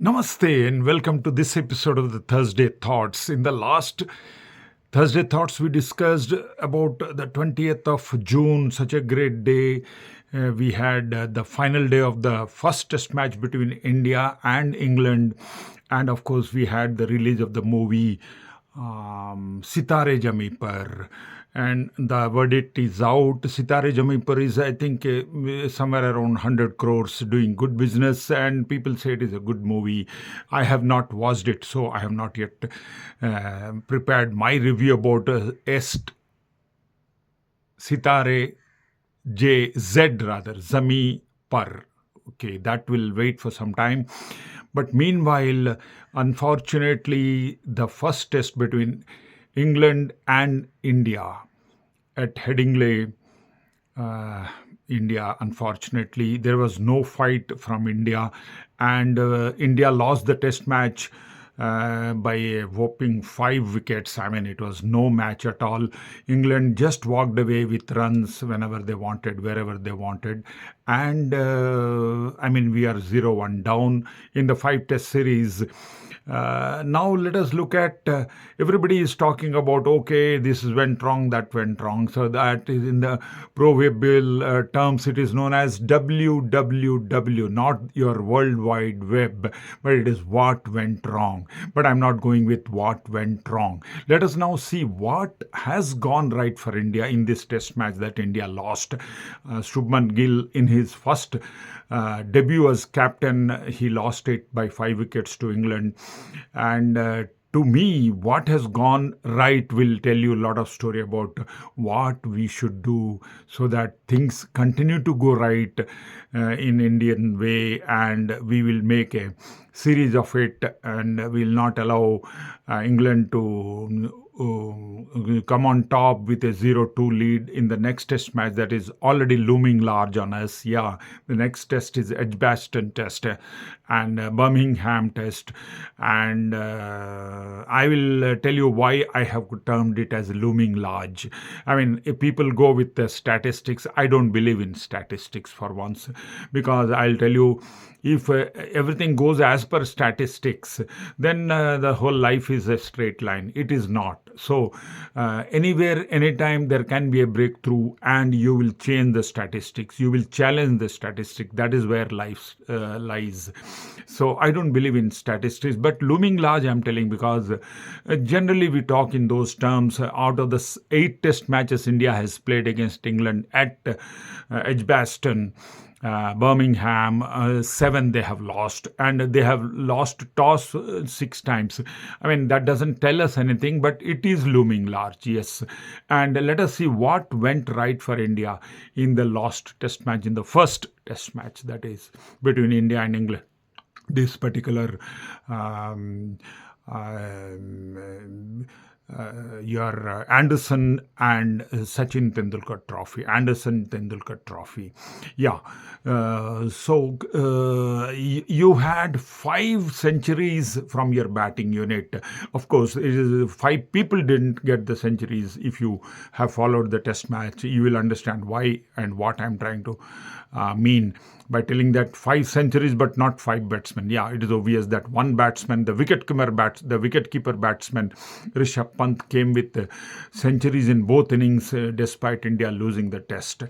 Namaste and welcome to this episode of the Thursday Thoughts. In the last Thursday Thoughts, we discussed about the 20th of June, such a great day. We had the final day of the first test match between India and England. And of course, we had the release of the movie Sitare Jami Par. And the verdict is out. Sitare Jami Par is, I think, somewhere around 100 crores, doing good business, and people say it is a good movie. I have not watched it, so I have not yet prepared my review about Sitare Zami Par. Okay, that will wait for some time. But meanwhile, unfortunately, the first test between England and India at Headingley, India, unfortunately, there was no fight from India, and India lost the test match by a whopping 5 wickets. I mean, it was no match at all. England just walked away with runs whenever they wanted, wherever they wanted. And I mean, we are 0-1 down in the 5 test series. Now let us look at, everybody is talking about, okay, this went wrong, that went wrong. So that is in the proverbial terms, it is known as WWW, not your World Wide Web, but it is what went wrong. But I'm not going with what went wrong. Let us now see what has gone right for India in this test match that India lost. Shubman Gill, in his first debut as captain, he lost it by 5 wickets to England. And to me, what has gone right will tell you a lot of story about what we should do so that things continue to go right in Indian way, and we will make a series of it, and will not allow England to come on top with a 0-2 lead in the next test match that is already looming large on us. Yeah, the next test is Edgbaston test and Birmingham test. And I will tell you why I have termed it as looming large. I mean, if people go with the statistics, I don't believe in statistics for once, because I'll tell you, if everything goes as per statistics, then the whole life is a straight line. It is not. So anywhere, anytime there can be a breakthrough, and you will change the statistics. You will challenge the statistic. That is where life lies. So I don't believe in statistics, but looming large I'm telling, because generally we talk in those terms. Out of the 8 test matches India has played against England at Edgbaston, Birmingham, 7 they have lost, and they have lost toss 6 times. I mean, that doesn't tell us anything, but it is looming large, yes. And let us see what went right for India in the lost test match, in the first test match, that is between India and England. This particular your Anderson and Sachin Tendulkar Trophy. Anderson Tendulkar Trophy. Yeah. You had 5 centuries from your batting unit. Of course, it is 5 people didn't get the centuries. If you have followed the test match, you will understand why and what I'm trying to mean by telling that 5 centuries but not 5 batsmen. Yeah, it is obvious that one batsman, the wicketkeeper batsman, Rishabh Pant, came with centuries in both innings, despite India losing the test,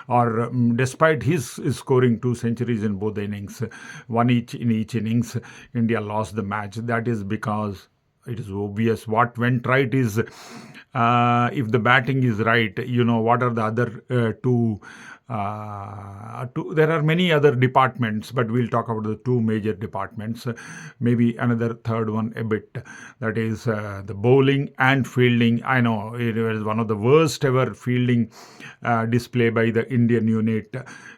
or despite his scoring 2 centuries in both innings, one each in each innings. India lost the match. That is because it is obvious what went right is, if the batting is right, what are the other two. There are many other departments, but we'll talk about the 2 major departments, maybe another third one a bit, that is the bowling and fielding. I know it was one of the worst ever fielding display by the Indian unit.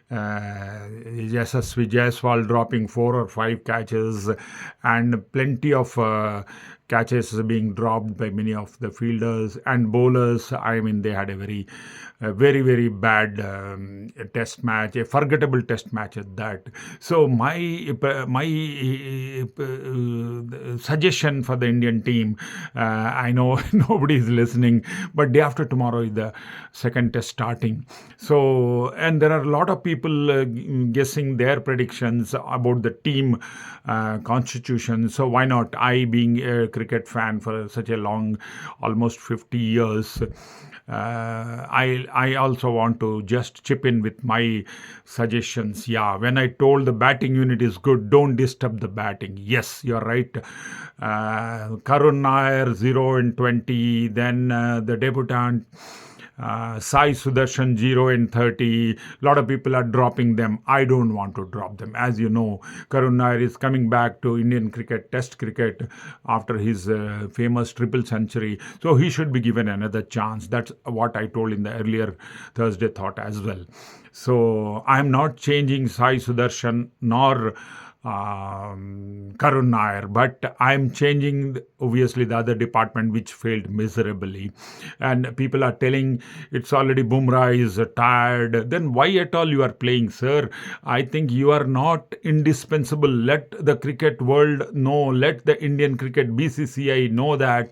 Yashasvi Jaiswal dropping 4 or 5 catches, and plenty of catches being dropped by many of the fielders and bowlers. I mean, they had a very, very bad a test match, a forgettable test match at that. So my suggestion for the Indian team, I know nobody is listening, but day after tomorrow is the second test starting. So, and there are a lot of people guessing their predictions about the team constitution. So why not? I, being a cricket fan for such a long, almost 50 years, I also want to just chip in with my suggestions. Yeah, when I told the batting unit is good, don't disturb the batting. Yes, you're right. Karun Nair 0 and 20. Then the debutant. Sai Sudarshan 0 and 30. A lot of people are dropping them. I don't want to drop them. As you know, Karun Nair is coming back to Indian cricket, Test cricket, after his famous triple century. So he should be given another chance. That's what I told in the earlier Thursday thought as well. So I'm not changing Sai Sudarshan nor Karun Nair, but I'm changing obviously the other department which failed miserably. And people are telling it's already Bumrah is tired. Then why at all you are playing, sir? I think you are not indispensable. Let the cricket world know, let the Indian cricket BCCI know that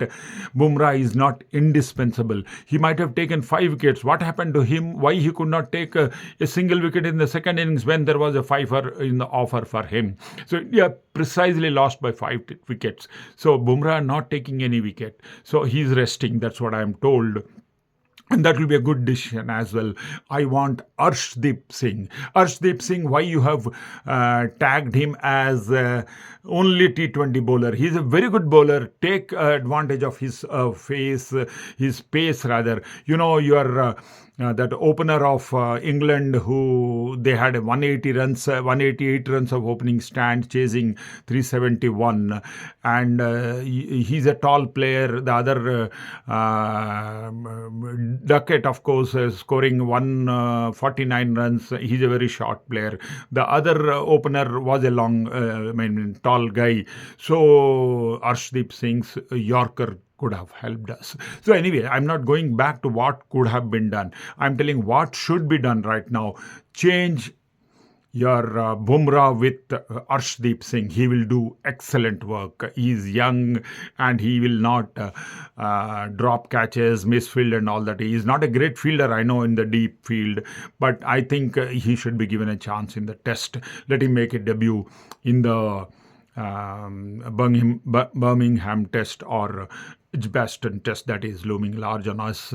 Bumrah is not indispensable. He might have taken 5 wickets. What happened to him? Why he could not take a single wicket in the second innings when there was a fiver in the offer for him? So India precisely lost by 5 wickets. So Bumrah not taking any wicket. So he's resting. That's what I'm told. And that will be a good decision as well. I want Arshdeep Singh. Arshdeep Singh, why you have tagged him as only T20 bowler? He's a very good bowler. Take advantage of his his pace rather. You know, you are that opener of England, who they had 180 runs, 188 runs of opening stand, chasing 371, and he's a tall player. The other Duckett, of course, scoring 149 runs. He's a very short player. The other opener was a tall guy. So Arshdeep Singh's Yorker could have helped us. So anyway, I'm not going back to what could have been done. I'm telling what should be done right now. Change your Bumrah with Arshdeep Singh. He will do excellent work. He's young and he will not drop catches, misfield and all that. He is not a great fielder, I know, in the deep field, but I think he should be given a chance in the test. Let him make a debut in the Birmingham test or Edgbaston test that is looming large on us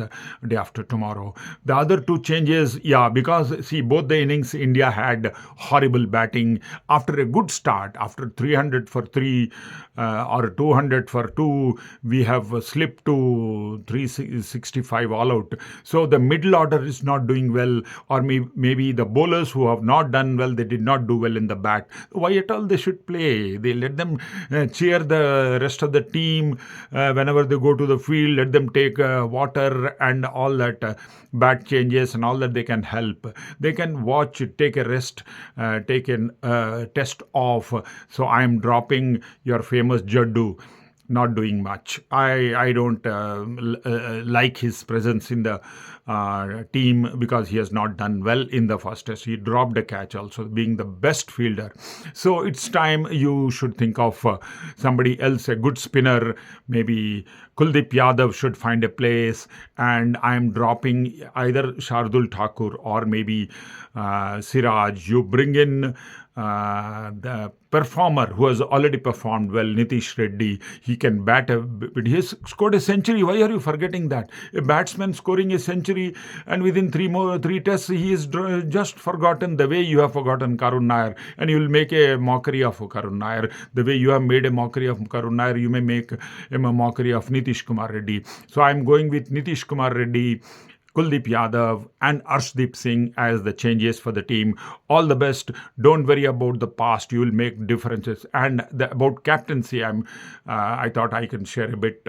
day after tomorrow. The other two changes, yeah, because see, both the innings India had horrible batting. After a good start, after 300 for 3 or 200 for 2, we have slipped to 365 all out. So the middle order is not doing well, or maybe the bowlers who have not done well, they did not do well in the bat. Why at all they should play? They let them cheer the rest of the team whenever they go to the field, let them take water and all that, bat changes and all that. They can help. They can watch, take a rest, take a test off. So I am dropping your famous Jaddu. Not doing much. I don't like his presence in the team because he has not done well in the first test. He dropped a catch also, being the best fielder. So it's time you should think of somebody else, a good spinner. Maybe Kuldeep Yadav should find a place. And I'm dropping either Shardul Thakur or maybe Siraj. You bring in the performer who has already performed well, Nitish Reddy. He can bat, but he has scored a century. Why are you forgetting that? A batsman scoring a century and within three tests, he is just forgotten, the way you have forgotten Karun Nair, and you will make a mockery of Karun Nair. The way you have made a mockery of Karun Nair, you may make a mockery of Nitish Kumar Reddy. So I'm going with Nitish Kumar Reddy, Kuldeep Yadav and Arshdeep Singh as the changes for the team. All the best. Don't worry about the past. You will make differences. And about captaincy, I thought I can share a bit.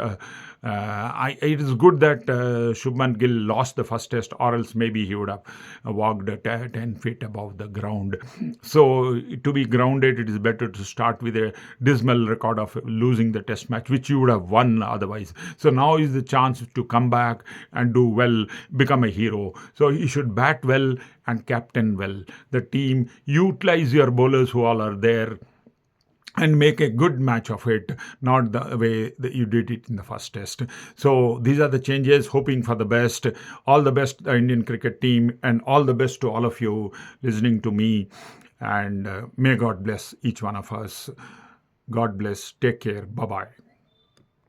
It is good that Shubman Gill lost the first test, or else maybe he would have walked 10 feet above the ground. So, to be grounded, it is better to start with a dismal record of losing the test match, which you would have won otherwise. So, now is the chance to come back and do well, become a hero. So, you should bat well and captain well the team, utilize your bowlers who all are there, and make a good match of it, not the way that you did it in the first test. So these are the changes, hoping for the best. All the best, the Indian cricket team, and all the best to all of you listening to me. And may God bless each one of us. God bless. Take care. Bye bye.